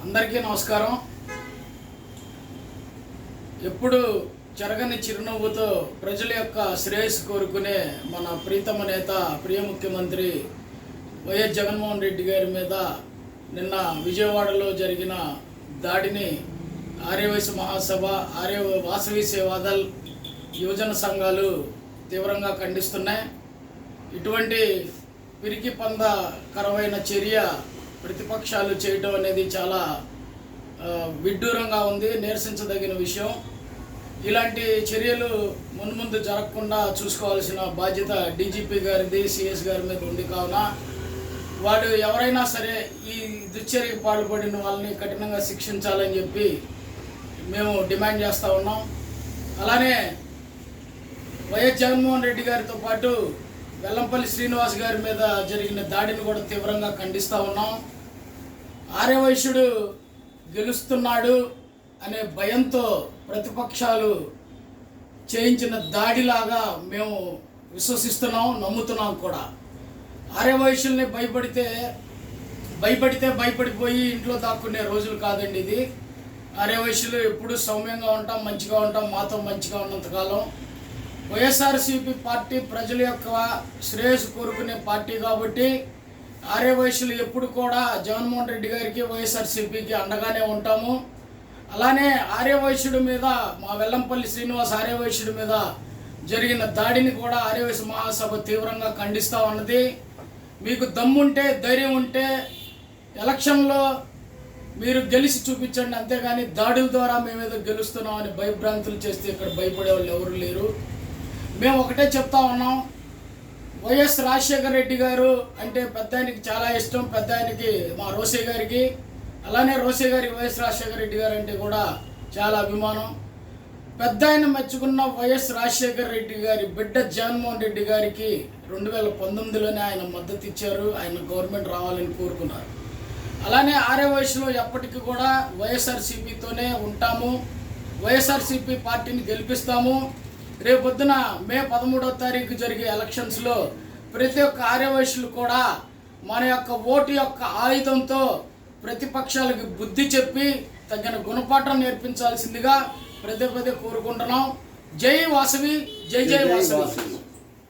అందరికీ నమస్కారం. ఎప్పుడు చెరగని చిరునవ్వుతో ప్రజల యొక్క శ్రేయస్సు కోరుకునే మన ప్రీతమ నేత ప్రియ ముఖ్యమంత్రి వైఎస్ జగన్మోహన్ రెడ్డి గారి మీద నిన్న విజయవాడలో జరిగిన దాడిని ఆర్యవైశ్య మహాసభ, ఆర్య వాసవి సేవాదల్, యువజన సంఘాలు తీవ్రంగా ఖండిస్తున్నాయి. ఇటువంటి పిరికి పందకరమైన చర్య ప్రతిపక్షాలు చేయటం అనేది చాలా విడ్డూరంగా ఉంది, నిరసించదగిన విషయం. ఇలాంటి చర్యలు మున్ముందు జరగకుండా చూసుకోవాల్సిన బాధ్యత డీజీపీ గారిది, సిఎస్ గారి మీద ఉంది. కావున వాడు ఎవరైనా సరే ఈ దుశ్చర్యకు పాల్పడిన వాళ్ళని కఠినంగా శిక్షించాలని చెప్పి మేము డిమాండ్ చేస్తూ ఉన్నాం. అలానే వైఎస్ జగన్మోహన్ రెడ్డి గారితో పాటు వెల్లంపల్లి శ్రీనివాస్ గారి మీద జరిగిన దాడిని కూడా తీవ్రంగా ఖండిస్తూ ఉన్నాం. ఆర్యవైశ్యుడు గెలుస్తున్నాడు అనే భయంతో ప్రతిపక్షాలు చేయించిన దాడిలాగా మేము విశ్వసిస్తున్నాం, నమ్ముతున్నాం కూడా. ఆర్యవైశ్యుల్ని భయపడిపోయి ఇంట్లో దాక్కునే రోజులు కాదండి ఇది. ఆర్యవైశ్యులు ఎప్పుడు సౌమ్యంగా ఉంటాం, మంచిగా ఉంటాం, మాతో మంచిగా ఉన్నంతకాలం. వైఎస్ఆర్సీపీ పార్టీ ప్రజల యొక్క శ్రేయస్సు కోరుకునే పార్టీ కాబట్టి ఆర్యవైశ్యులు ఎప్పుడు కూడా జగన్మోహన్ రెడ్డి గారికి, వైఎస్ఆర్సీపీకి అండగానే ఉంటాము. అలానే ఆర్యవైశ్యుడి మీద, మా వెల్లంపల్లి శ్రీనివాస్ ఆర్యవైశ్యుడి మీద జరిగిన దాడిని కూడా ఆర్యవైశ్య మహాసభ తీవ్రంగా ఖండిస్తూ ఉన్నది. మీకు దమ్ముంటే, ధైర్యం ఉంటే ఎలక్షన్లో మీరు గెలిచి చూపించండి, అంతేగాని దాడుల ద్వారా మేమేదో గెలుస్తున్నామని భయభ్రాంతులు చేస్తే ఇక్కడ భయపడే వాళ్ళు ఎవరు లేరు. మేము ఒకటే చెప్తా ఉన్నాం, వైఎస్ రాజశేఖర రెడ్డి గారు అంటే పెద్ద ఆయనకి చాలా ఇష్టం, పెద్ద ఆయనకి మా రోసే గారికి. అలానే రోసే గారికి వైఎస్ రాజశేఖర రెడ్డి గారు అంటే కూడా చాలా అభిమానం. పెద్ద ఆయన మెచ్చుకున్న వైఎస్ రాజశేఖర రెడ్డి గారి బిడ్డ జగన్మోహన్ రెడ్డి గారికి 2019లోనే ఆయన మద్దతు ఇచ్చారు, ఆయన గవర్నమెంట్ రావాలని కోరుకున్నారు. అలానే ఆర్యవైశ్యులు ఎప్పటికీ కూడా వైఎస్ఆర్సీపీతోనే ఉంటాము, వైఎస్ఆర్సీపీ పార్టీని గెలిపిస్తాము. రేపొద్దున మే 13వ తారీఖు జరిగే ఎలక్షన్స్లో ప్రతి ఒక్క ఆర్యవైశ్యులు కూడా మన యొక్క ఓటు యొక్క ఆయుధంతో ప్రతిపక్షాలకు బుద్ధి చెప్పి తగిన గుణపాఠం నేర్పించాల్సిందిగా పదే కోరుకుంటున్నాం. జై వాసవి, జై జై వాసవి.